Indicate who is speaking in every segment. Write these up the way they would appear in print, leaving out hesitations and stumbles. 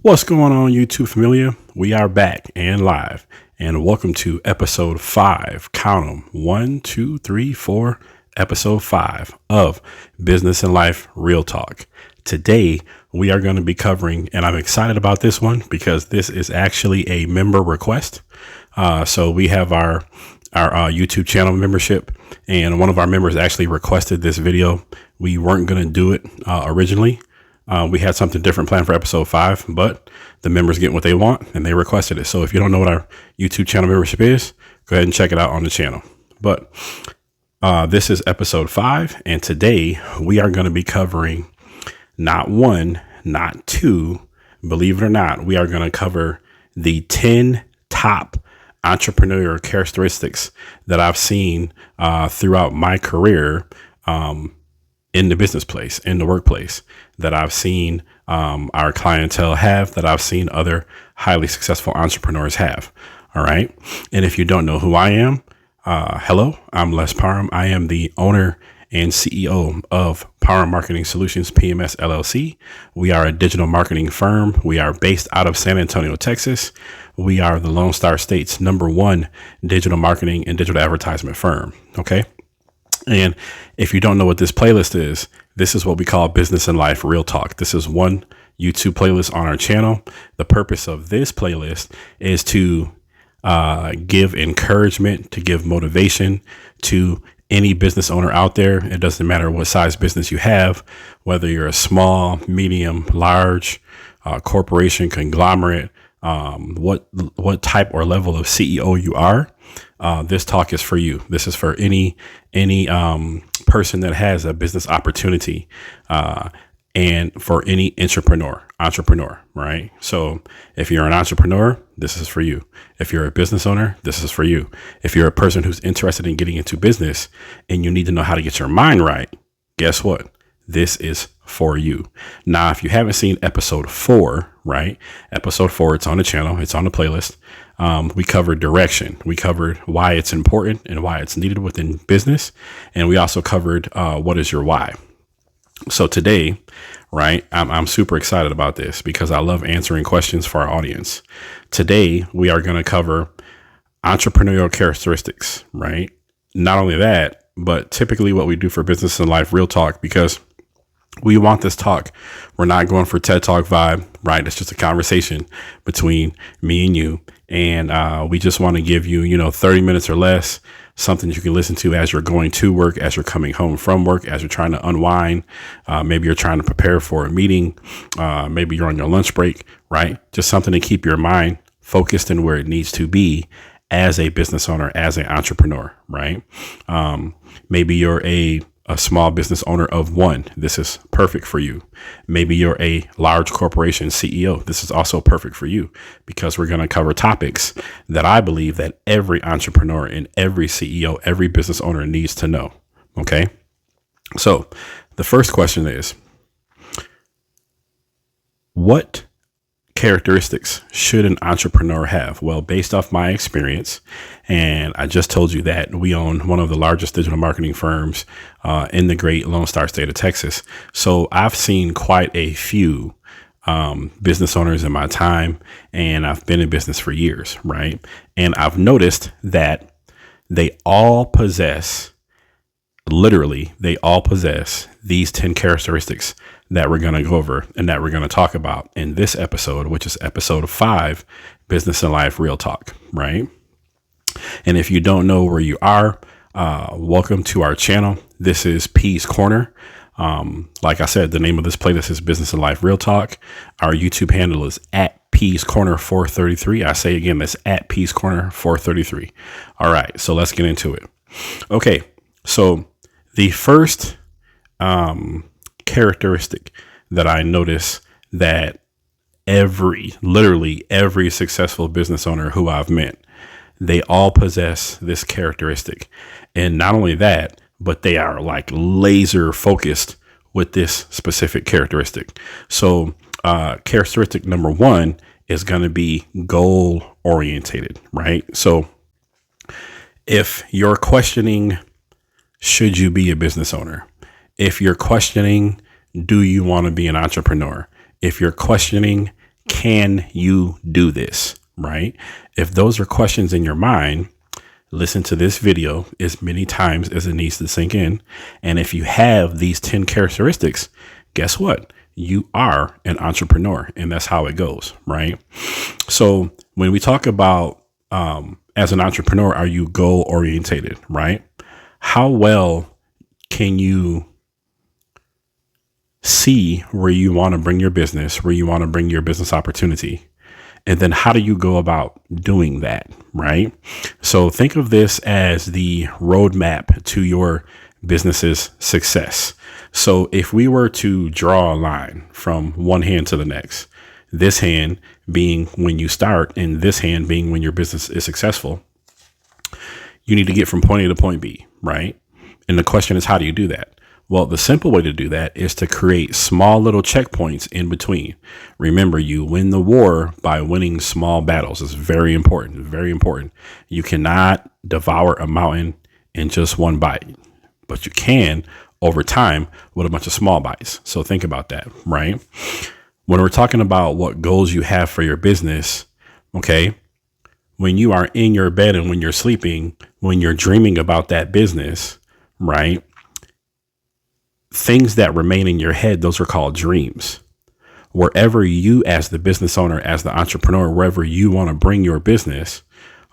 Speaker 1: What's going on, YouTube familia? We are back and live, and welcome to episode 5. Count them 1, 2, 3, 4. Episode 5 of Business and Life Real Talk. Today, we are going to be covering, and I'm excited about this one because this is actually a member request. So we have our YouTube channel membership, and one of our members actually requested this video. We weren't going to do it originally. We had something different planned for episode 5, but the members get what they want and they requested it. So if you don't know what our YouTube channel membership is, go ahead and check it out on the channel. But this is episode 5. And today we are going to be covering not one, not two, believe it or not, we are going to cover the 10 top entrepreneurial characteristics that I've seen throughout my career, in the business place, in the workplace, that I've seen our clientele have, that I've seen other highly successful entrepreneurs have. All right. And if you don't know who I am, hello, I'm Les Parham. I am the owner and CEO of Power Marketing Solutions, PMS LLC. We are a digital marketing firm. We are based out of San Antonio, Texas. We are the Lone Star State's #1 digital marketing and digital advertisement firm. Okay. And if you don't know what this playlist is, this is what we call Business and Life Real Talk. This is one YouTube playlist on our channel. The purpose of this playlist is to give encouragement, to give motivation to any business owner out there. It doesn't matter what size business you have, whether you're a small, medium, large corporation, conglomerate, what type or level of CEO you are. This talk is for you. This is for any person that has a business opportunity, and for any entrepreneur, right? So if you're an entrepreneur, this is for you. If you're a business owner, this is for you. If you're a person who's interested in getting into business and you need to know how to get your mind right, guess what? This is for you. Now, if you haven't seen episode 4, right? Episode 4, it's on the channel. It's on the playlist. We covered direction. We covered why it's important and why it's needed within business. And we also covered what is your why. So today, right, I'm super excited about this because I love answering questions for our audience. Today, we are going to cover entrepreneurial characteristics, right? Not only that, but typically what we do for Business and Life Real Talk, because we want this talk. We're not going for TED Talk vibe, right? It's just a conversation between me and you. And we just want to give you, 30 minutes or less, something you can listen to as you're going to work, as you're coming home from work, as you're trying to unwind. Maybe you're trying to prepare for a meeting. Maybe you're on your lunch break, right? Just something to keep your mind focused and where it needs to be as a business owner, as an entrepreneur, right? Maybe you're a small business owner of one. This is perfect for you. Maybe you're a large corporation CEO. This is also perfect for you because we're going to cover topics that I believe that every entrepreneur and every CEO, every business owner needs to know. Okay. So the first question is, what characteristics should an entrepreneur have? Well, based off my experience, and I just told you that we own one of the largest digital marketing firms in the great Lone Star State of Texas. So I've seen quite a few business owners in my time, and I've been in business for years, right? And I've noticed that they all possess, literally, they all possess these 10 characteristics that we're going to go over and that we're going to talk about in this episode, which is episode 5, Business and Life Real Talk, right? And if you don't know where you are, welcome to our channel. This is P's Corner. Like I said, the name of this playlist is Business and Life Real Talk. Our YouTube handle is at P's Corner 433. I say again, that's at P's Corner 433. All right, so let's get into it. Okay, so the first characteristic that I notice that literally every successful business owner who I've met, they all possess this characteristic. And not only that, but they are like laser focused with this specific characteristic. So characteristic number 1 is going to be goal orientated, right? So if you're questioning, should you be a business owner? If you're questioning, do you want to be an entrepreneur? If you're questioning, Can you do this? Right? If those are questions in your mind, listen to this video as many times as it needs to sink in. And if you have these 10 characteristics, guess what? You are an entrepreneur, and that's how it goes, right? So when we talk about, as an entrepreneur, are you goal orientated, right? How well can you see where you want to bring your business, where you want to bring your business opportunity? And then how do you go about doing that, right? So think of this as the roadmap to your business's success. So if we were to draw a line from one hand to the next, this hand being when you start and this hand being when your business is successful, you need to get from point A to point B, right? And the question is, how do you do that? Well, the simple way to do that is to create small little checkpoints in between. Remember, you win the war by winning small battles. It's very important, very important. You cannot devour a mountain in just one bite, but you can over time with a bunch of small bites. So think about that, right? When we're talking about what goals you have for your business, okay, when you are in your bed and when you're sleeping, when you're dreaming about that business, right? Things that remain in your head, those are called dreams. Wherever you, as the business owner, as the entrepreneur, wherever you want to bring your business,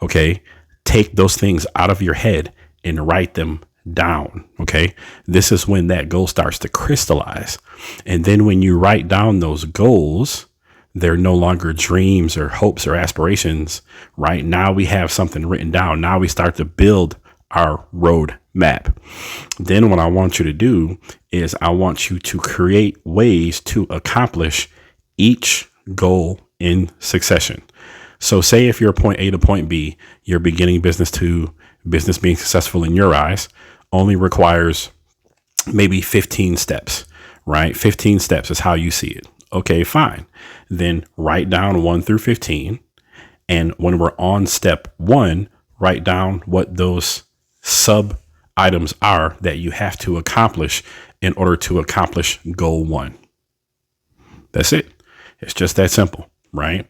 Speaker 1: okay, take those things out of your head and write them down. Okay. This is when that goal starts to crystallize. And then when you write down those goals, they're no longer dreams or hopes or aspirations. Right now we have something written down. Now we start to build our road map. Then what I want you to do is I want you to create ways to accomplish each goal in succession. So say if you're point A to point B, your beginning business to business being successful in your eyes only requires maybe 15 steps, right? 15 steps is how you see it. Okay, fine. Then write down 1 through 15. And when we're on step 1, write down what those sub items are that you have to accomplish in order to accomplish goal 1. That's it. It's just that simple, right?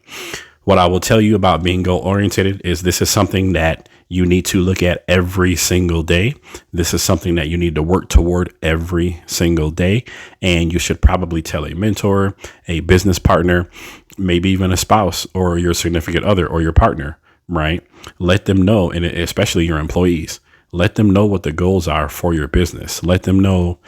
Speaker 1: What I will tell you about being goal oriented is this is something that you need to look at every single day. This is something that you need to work toward every single day. And you should probably tell a mentor, a business partner, maybe even a spouse or your significant other or your partner, right? Let them know, and especially your employees, let them know what the goals are for your business. Let them know,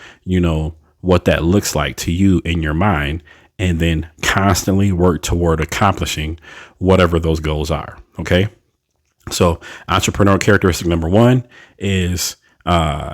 Speaker 1: what that looks like to you in your mind, and then constantly work toward accomplishing whatever those goals are. Okay. So entrepreneurial characteristic number 1 is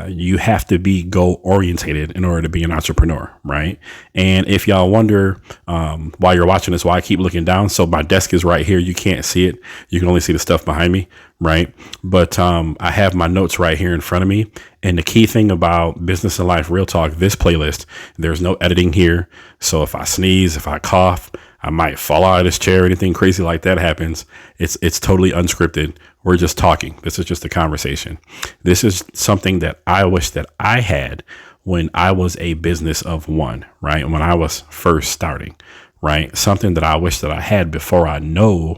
Speaker 1: you have to be goal orientated in order to be an entrepreneur, right? And if y'all wonder while you're watching this, why I keep looking down. So my desk is right here. You can't see it. You can only see the stuff behind me, right? But I have my notes right here in front of me. And the key thing about Business and Life Real Talk, this playlist, there's no editing here. So if I sneeze, if I cough, I might fall out of this chair, anything crazy like that happens. It's totally unscripted. We're just talking. This is just a conversation. This is something that I wish that I had when I was a business of one, right? When I was first starting, right? Something that I wish that I had before I knew,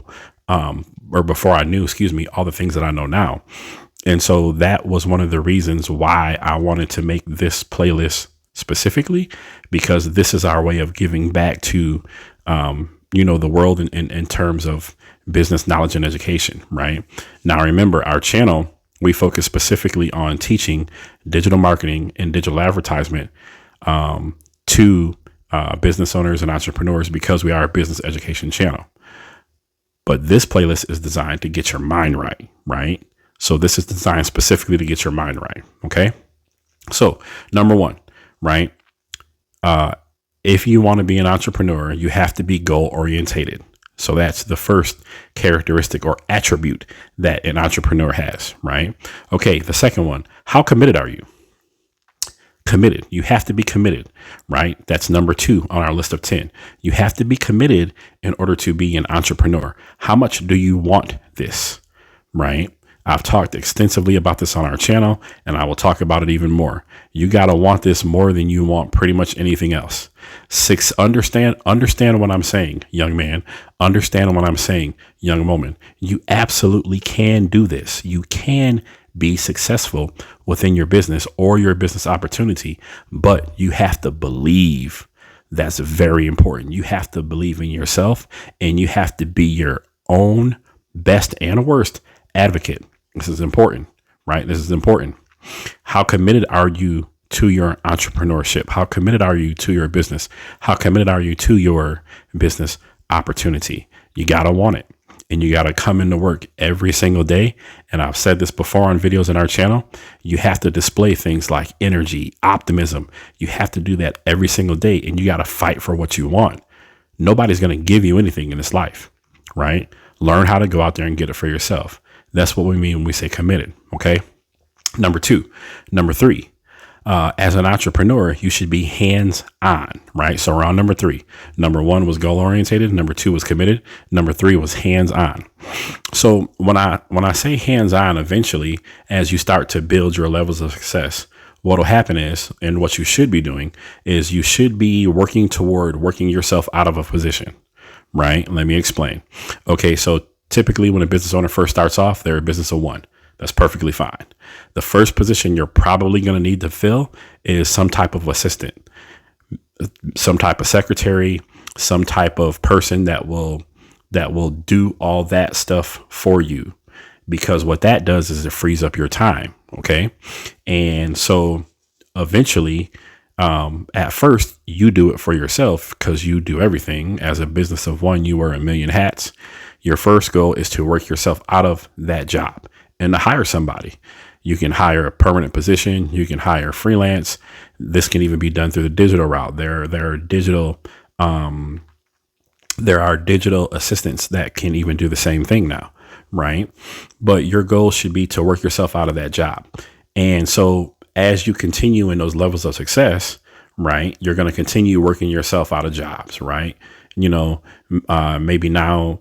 Speaker 1: all the things that I know now. And so that was one of the reasons why I wanted to make this playlist specifically, because this is our way of giving back to, the world in terms of business knowledge and education, right? Now, remember, our channel, we focus specifically on teaching digital marketing and digital advertisement to business owners and entrepreneurs because we are a business education channel. But this playlist is designed to get your mind right, right? So this is designed specifically to get your mind right. Okay. So number 1, right? If you want to be an entrepreneur, you have to be goal orientated. So that's the first characteristic or attribute that an entrepreneur has, right? Okay. The second one, how committed are you? Committed. You have to be committed, right? That's number 2 on our list of 10. You have to be committed in order to be an entrepreneur. How much do you want this, right? I've talked extensively about this on our channel, and I will talk about it even more. You got to want this more than you want pretty much anything else. Understand what I'm saying, young man. Understand what I'm saying, young woman. You absolutely can do this. You can be successful within your business or your business opportunity, but you have to believe. That's very important. You have to believe in yourself, and you have to be your own best and worst advocate. This is important, right? This is important. How committed are you to your entrepreneurship? How committed are you to your business? How committed are you to your business opportunity? You got to want it, and you got to come into work every single day. And I've said this before on videos on our channel. You have to display things like energy, optimism. You have to do that every single day, and you got to fight for what you want. Nobody's going to give you anything in this life, right? Learn how to go out there and get it for yourself. That's what we mean when we say committed. Okay. Number three, as an entrepreneur, you should be hands on, right? So around number three, number one was goal orientated. Number two was committed. Number three was hands on. So when I say hands on, eventually, as you start to build your levels of success, what will happen is, and what you should be doing is you should be working toward working yourself out of a position, right? Let me explain. Okay. So typically when a business owner first starts off, they're a business of one. That's perfectly fine. The first position you're probably going to need to fill is some type of assistant, some type of secretary, some type of person that will do all that stuff for you, because what that does is it frees up your time. Okay. And so eventually, at first you do it for yourself because you do everything. As a business of one, you wear a million hats. Your first goal is to work yourself out of that job and to hire somebody. You can hire a permanent position. You can hire freelance. This can even be done through the digital route. There are digital assistants that can even do the same thing now, right? But your goal should be to work yourself out of that job. And so as you continue in those levels of success, right, you're going to continue working yourself out of jobs, right? Maybe now,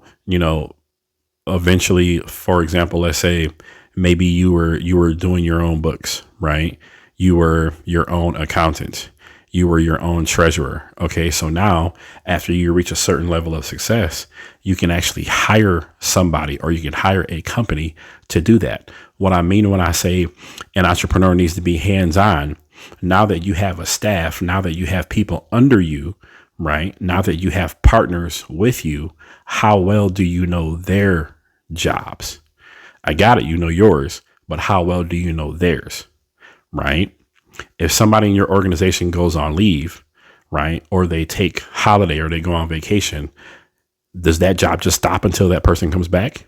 Speaker 1: eventually, for example, let's say maybe you were doing your own books, right? You were your own accountant. You were your own treasurer. Okay. So now after you reach a certain level of success, you can actually hire somebody, or you can hire a company to do that. What I mean when I say an entrepreneur needs to be hands-on, now that you have a staff, now that you have people under you, right? Now that you have partners with you, how well do you know their jobs? I got it. You know yours, but how well do you know theirs? Right? If somebody in your organization goes on leave, right, or they take holiday or they go on vacation, does that job just stop until that person comes back?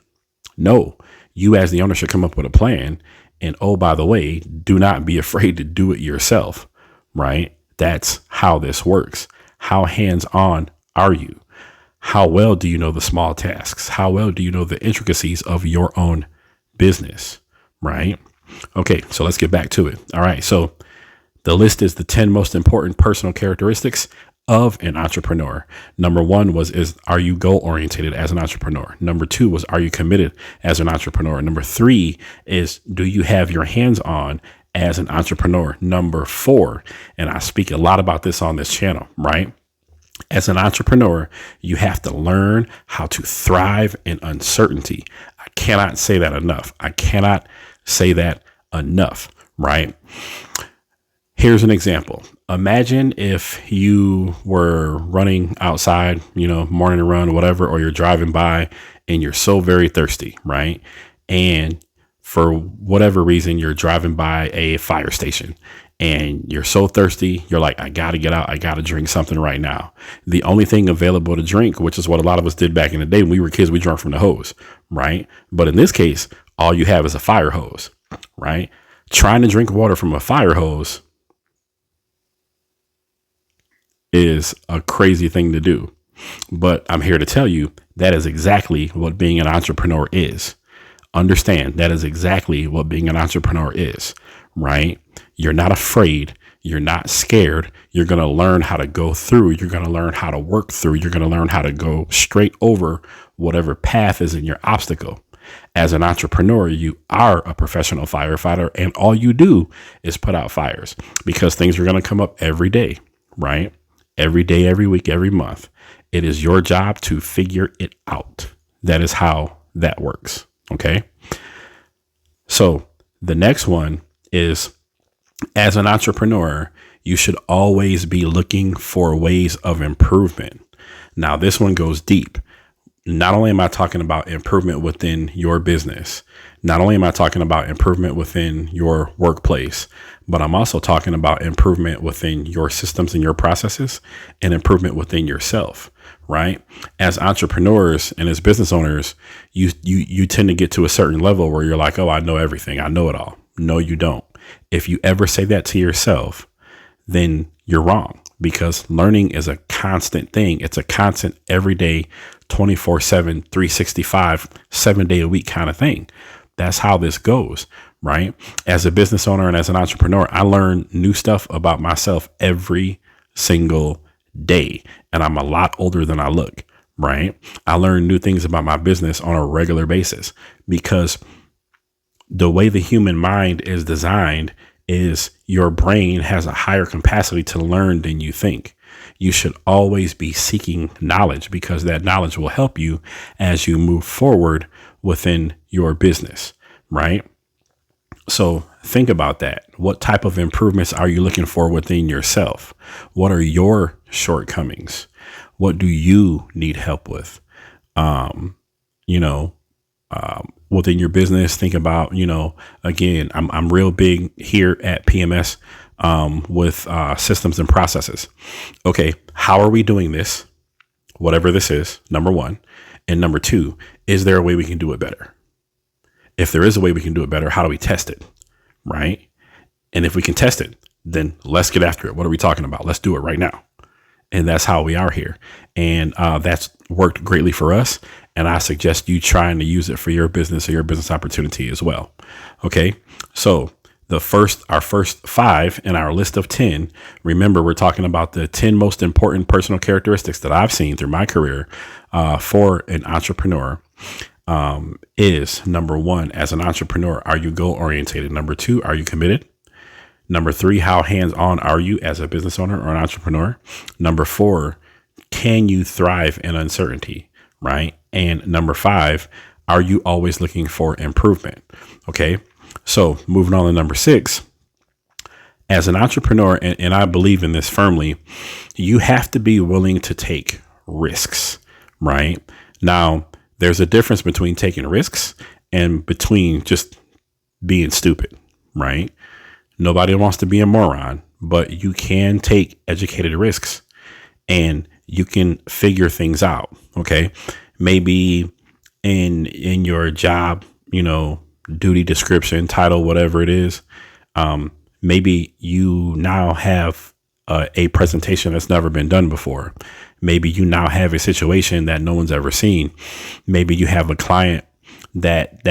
Speaker 1: No. You as the owner should come up with a plan. And oh, by the way, do not be afraid to do it yourself, right? That's how this works. How hands-on are you? How well do you know the small tasks? How well do you know the intricacies of your own business, right? Okay, so let's get back to it. All right, so the list is the 10 most important personal characteristics of an entrepreneur. Number one are you goal oriented as an entrepreneur? Number two was, are you committed as an entrepreneur? Number three is, do you have your hands on as an entrepreneur? Number four, and I speak a lot about this on this channel, right? As an entrepreneur, you have to learn how to thrive in uncertainty. I cannot say that enough. Right? Here's an example. Imagine if you were running outside, morning run, whatever, or you're driving by and you're so very thirsty, right? And for whatever reason, you're driving by a fire station and you're so thirsty. You're like, I got to get out. I got to drink something right now. The only thing available to drink, which is what a lot of us did back in the day when we were kids, we drank from the hose, right? But in this case, all you have is a fire hose, right? Trying to drink water from a fire hose is a crazy thing to do. But I'm here to tell you that is exactly what being an entrepreneur is. Understand that is exactly what being an entrepreneur is, right? You're not afraid. You're not scared. You're going to learn how to go through. You're going to learn how to work through. You're going to learn how to go straight over whatever path is in your obstacle. As an entrepreneur, you are a professional firefighter, and all you do is put out fires because things are going to come up every day, right? Every day, every week, every month. It is your job to figure it out. That is how that works. Okay. So the next one is, as an entrepreneur, you should always be looking for ways of improvement. Now, this one goes deep. Not only am I talking about improvement within your business, not only am I talking about improvement within your workplace, but I'm also talking about improvement within your systems and your processes and improvement within yourself, right? As entrepreneurs and as business owners, you tend to get to a certain level where you're like, oh, I know everything. I know it all. No, you don't. If you ever say that to yourself, then you're wrong, because learning is a constant thing. It's a constant everyday 24/7, 365, 7-day a week kind of thing. That's how this goes, right? As a business owner and as an entrepreneur, I learn new stuff about myself every single day. And I'm a lot older than I look, right? I learn new things about my business on a regular basis because the way the human mind is designed is your brain has a higher capacity to learn than you think. You should always be seeking knowledge because that knowledge will help you as you move forward within your business, right? So think about that. What type of improvements are you looking for within yourself? What are your shortcomings? What do you need help with? Within your business, think about, again, I'm real big here at PMS with systems and processes. Okay, how are we doing this? Whatever this is, number one. And number two, is there a way we can do it better? If there is a way we can do it better, how do we test it? Right? And if we can test it, then let's get after it. What are we talking about? Let's do it right now. And that's how we are here. And that's worked greatly for us. And I suggest you trying to use it for your business or your business opportunity as well. Okay. So our first 5 in our list of 10, remember, we're talking about the 10 most important personal characteristics that I've seen through my career for an entrepreneur. Is number 1, as an entrepreneur, are you goal oriented? Number 2, are you committed? Number 3, how hands-on are you as a business owner or an entrepreneur? Number 4, can you thrive in uncertainty, right? And number 5, are you always looking for improvement? Okay. So moving on to number 6, as an entrepreneur, and I believe in this firmly, you have to be willing to take risks, right? Now, there's a difference between taking risks and between just being stupid, right? Nobody wants to be a moron, but you can take educated risks and you can figure things out. Okay. Maybe in your job, duty description, title, whatever it is, maybe you now have a presentation that's never been done before. Maybe you now have a situation that no one's ever seen. Maybe you have a client that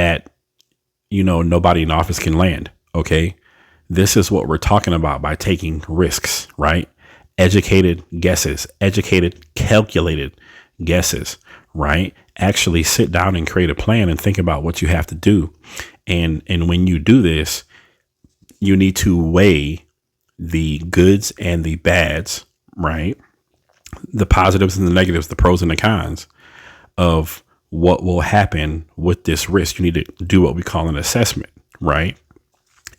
Speaker 1: nobody in the office can land. Okay. This is what we're talking about by taking risks, right? Educated guesses, educated, calculated guesses, right? Actually sit down and create a plan and think about what you have to do. And when you do this, you need to weigh the goods and the bads, right? The positives and the negatives, the pros and the cons of what will happen with this risk. You need to do what we call an assessment, right?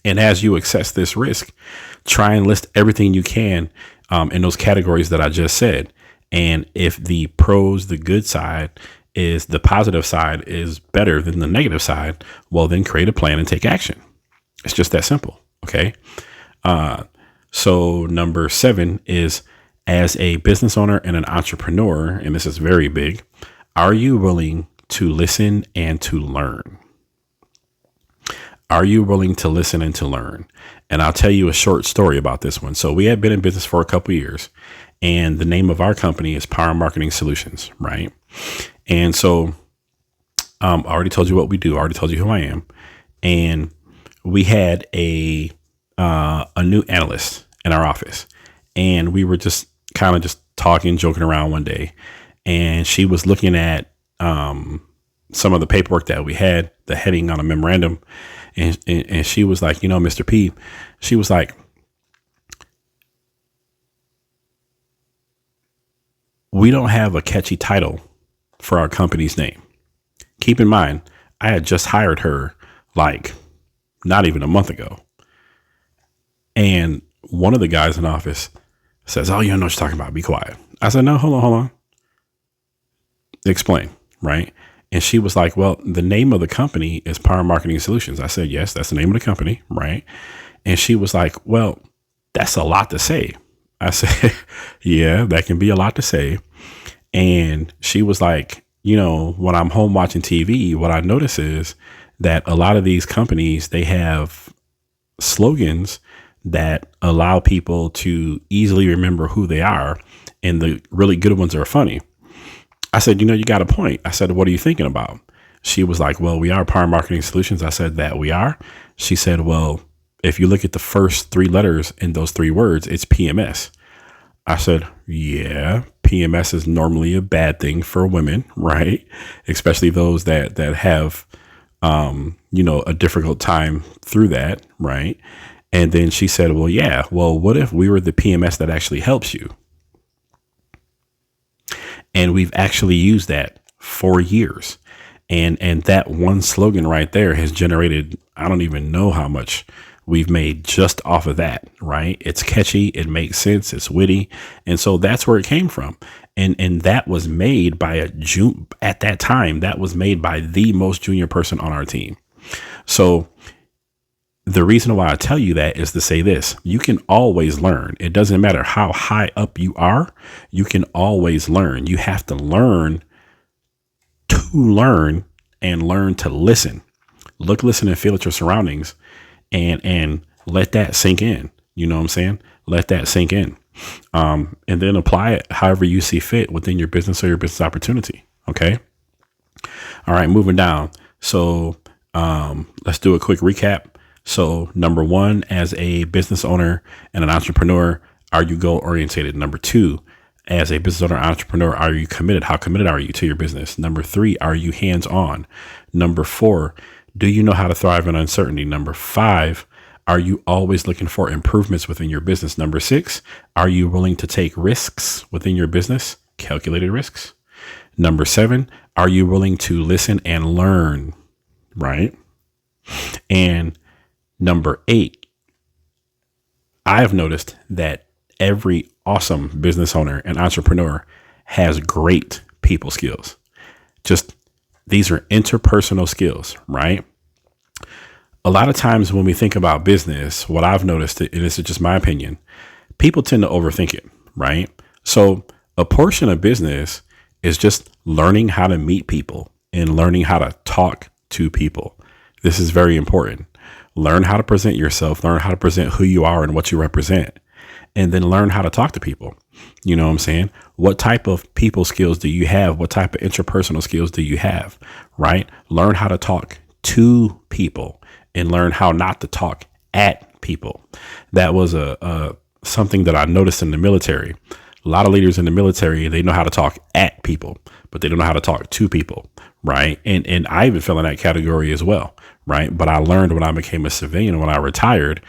Speaker 1: And as you assess this risk, try and list everything you can in those categories that I just said. And if the pros, the good side is the positive side is better than the negative side, well, then create a plan and take action. It's just that simple. Okay. So number 7 is, as a business owner and an entrepreneur, and this is very big, are you willing to listen and to learn? Are you willing to listen and to learn? And I'll tell you a short story about this one. So we have been in business for a couple of years, and the name of our company is Power Marketing Solutions, right? And so I already told you what we do. I already told you who I am. And we had a new analyst in our office, and we were just talking, joking around one day, and she was looking at some of the paperwork that we had, the heading on a memorandum. And she was like, Mr. P, she was like, we don't have a catchy title for our company's name. Keep in mind, I had just hired her like not even a month ago. And one of the guys in the office says, oh, you don't know what you're talking about. Be quiet. I said, no, hold on. Explain. Right. And she was like, well, the name of the company is Power Marketing Solutions. I said, yes, that's the name of the company. Right. And she was like, well, that's a lot to say. I said, yeah, that can be a lot to say. And she was like, when I'm home watching TV, what I notice is that a lot of these companies, they have slogans that allow people to easily remember who they are. And the really good ones are funny. I said, you got a point. I said, what are you thinking about? She was like, well, we are Power Marketing Solutions. I said that we are. She said, well, if you look at the first three letters in those three words, it's PMS. I said, yeah, PMS is normally a bad thing for women, right? Especially those that have, a difficult time through that, right? And then she said, well, yeah, well, what if we were the PMS that actually helps you? And we've actually used that for years. And that one slogan right there has generated, I don't even know how much we've made just off of that, right? It's catchy. It makes sense. It's witty. And so that's where it came from. And that was made by at that time, that was made by the most junior person on our team. So the reason why I tell you that is to say this: you can always learn. It doesn't matter how high up you are. You can always learn. You have to learn and learn to listen. Look, listen, and feel at your surroundings and let that sink in. You know what I'm saying? Let that sink in. And then apply it however you see fit within your business or your business opportunity. Okay. All right. Moving down. So let's do a quick recap. So number one, as a business owner and an entrepreneur, are you goal oriented? Number two, as a business owner, entrepreneur, are you committed? How committed are you to your business? Number three, are you hands on? Number four, do you know how to thrive in uncertainty? Number five, are you always looking for improvements within your business? Number six, are you willing to take risks within your business? Calculated risks. Number seven, are you willing to listen and learn? Right. And number eight, I've noticed that every awesome business owner and entrepreneur has great people skills. Just these are interpersonal skills, right? A lot of times when we think about business, what I've noticed, and this is just my opinion, people tend to overthink it, right? So a portion of business is just learning how to meet people and learning how to talk to people. This is very important. Learn how to present yourself, learn how to present who you are and what you represent, and then learn how to talk to people. You know what I'm saying? What type of people skills do you have? What type of interpersonal skills do you have? Right? Learn how to talk to people and learn how not to talk at people. That was something that I noticed in the military. A lot of leaders in the military, they know how to talk at people, but they don't know how to talk to people. Right. And I even fell in that category as well. Right. But I learned when I became a civilian, when I retired,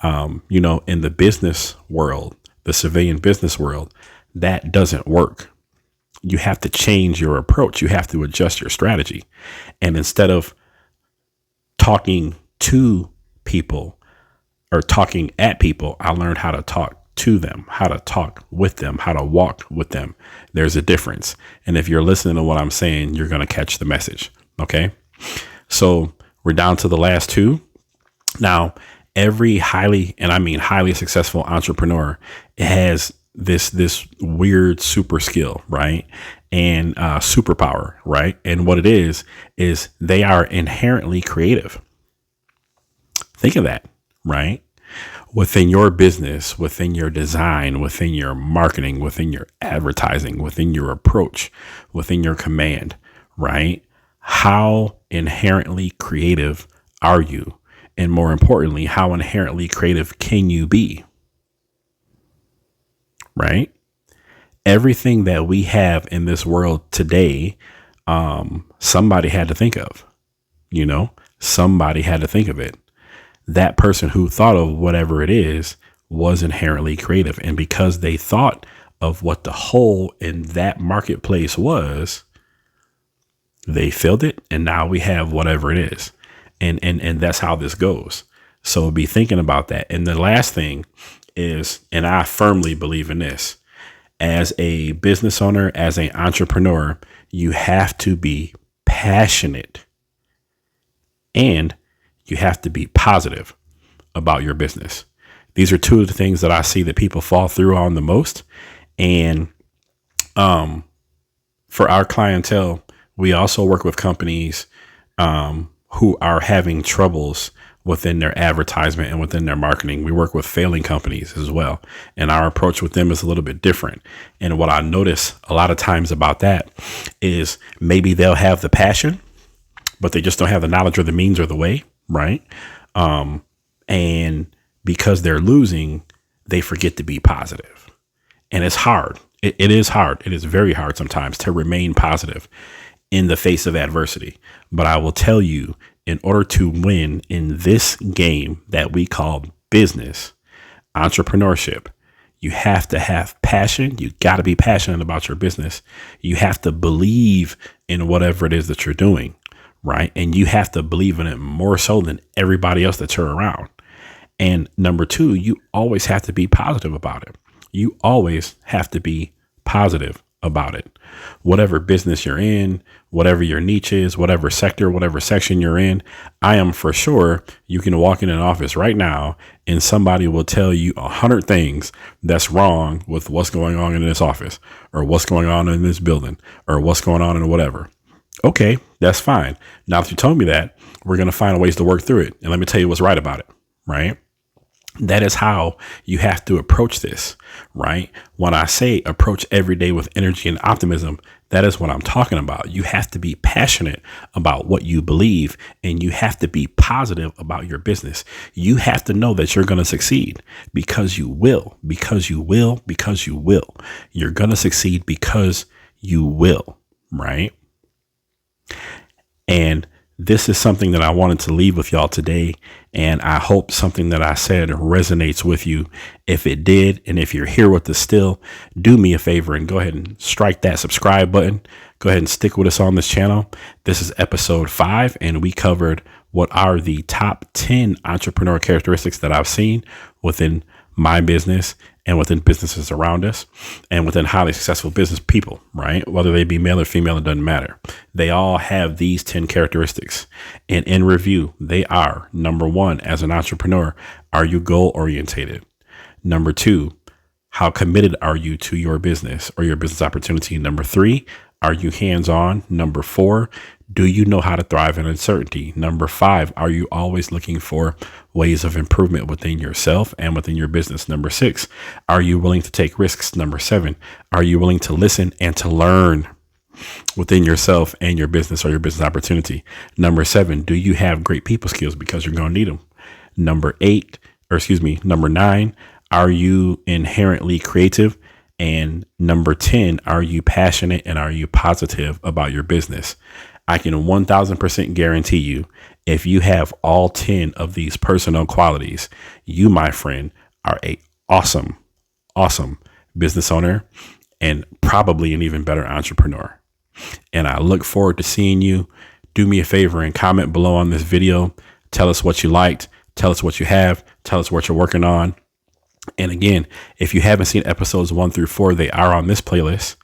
Speaker 1: in the business world, the civilian business world, that doesn't work. You have to change your approach. You have to adjust your strategy. And instead of talking to people or talking at people, I learned how to talk to them, how to talk with them, how to walk with them. There's a difference. And if you're listening to what I'm saying, you're going to catch the message. Okay. So we're down to the last two. Now, every highly successful entrepreneur has this weird super skill, right? And superpower, right? And what it is they are inherently creative. Think of that, right? Within your business, within your design, within your marketing, within your advertising, within your approach, within your command, right? How inherently creative are you? And more importantly, how inherently creative can you be? Right? Everything that we have in this world today somebody had to think of, somebody had to think of it. That person who thought of whatever it is was inherently creative. And because they thought of what the hole in that marketplace was, they filled it. And now we have whatever it is. And that's how this goes. So be thinking about that. And the last thing is, and I firmly believe in this, as a business owner, as an entrepreneur, you have to be passionate and you have to be positive about your business. These are two of the things that I see that people fall through on the most. And for our clientele, we also work with companies who are having troubles within their advertisement and within their marketing. We work with failing companies as well. And our approach with them is a little bit different. And what I notice a lot of times about that is maybe they'll have the passion, but they just don't have the knowledge or the means or the way. Right. And because they're losing, they forget to be positive. And it's hard. It is hard. It is very hard sometimes to remain positive in the face of adversity. But I will tell you, in order to win in this game that we call business, entrepreneurship, you have to have passion. You got to be passionate about your business. You have to believe in whatever it is that you're doing. Right. And you have to believe in it more so than everybody else that you're around. And number two, you always have to be positive about it. You always have to be positive about it. Whatever business you're in, whatever your niche is, whatever sector, whatever section you're in, I am for sure you can walk in an office right now and somebody will tell you 100 things that's wrong with what's going on in this office or what's going on in this building or what's going on in whatever. Okay, that's fine. Now, if you told me that, we're going to find ways to work through it. And let me tell you what's right about it, right? That is how you have to approach this, right? When I say approach every day with energy and optimism, that is what I'm talking about. You have to be passionate about what you believe and you have to be positive about your business. You have to know that you're going to succeed because you will, because you will, because you will. You're going to succeed because you will, right? And this is something that I wanted to leave with y'all today. And I hope something that I said resonates with you. If it did, and if you're here with us still, do me a favor and go ahead and strike that subscribe button. Go ahead and stick with us on this channel. This is episode 5, and we covered what are the top 10 entrepreneur characteristics that I've seen within my business and within businesses around us and within highly successful business people, right? Whether they be male or female, it doesn't matter. They all have these 10 characteristics. And in review, they are: number 1, as an entrepreneur, are you goal orientated? Number 2, how committed are you to your business or your business opportunity? Number 3, are you hands-on? Number 4, do you know how to thrive in uncertainty? Number 5, are you always looking for ways of improvement within yourself and within your business? Number 6, are you willing to take risks? Number 7, are you willing to listen and to learn within yourself and your business or your business opportunity? Number 7, do you have great people skills because you're going to need them? Number 9, are you inherently creative? And number 10, are you passionate and are you positive about your business? I can 1000% guarantee you, if you have all 10 of these personal qualities, you, my friend, are a awesome business owner and probably an even better entrepreneur. And I look forward to seeing you. Do me a favor and comment below on this video. Tell us what you liked. Tell us what you have. Tell us what you're working on. And again, if you haven't seen episodes 1 through 4, they are on this playlist.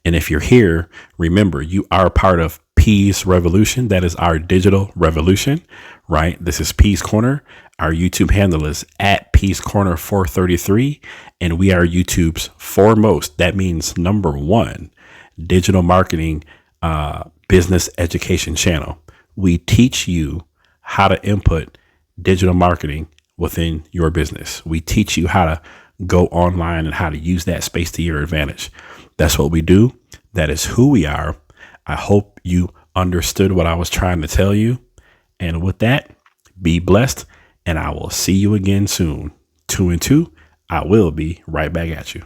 Speaker 1: And if you're here, remember, you are part of Peace Revolution. That is our digital revolution, right? This is Peace Corner. Our YouTube handle is at Peace Corner 433. And we are YouTube's foremost, that means number 1, digital marketing, business education channel. We teach you how to input digital marketing within your business. We teach you how to go online and how to use that space to your advantage. That's what we do. That is who we are. I hope you understood what I was trying to tell you. And with that, be blessed, and I will see you again soon. 2 and 2, I will be right back at you.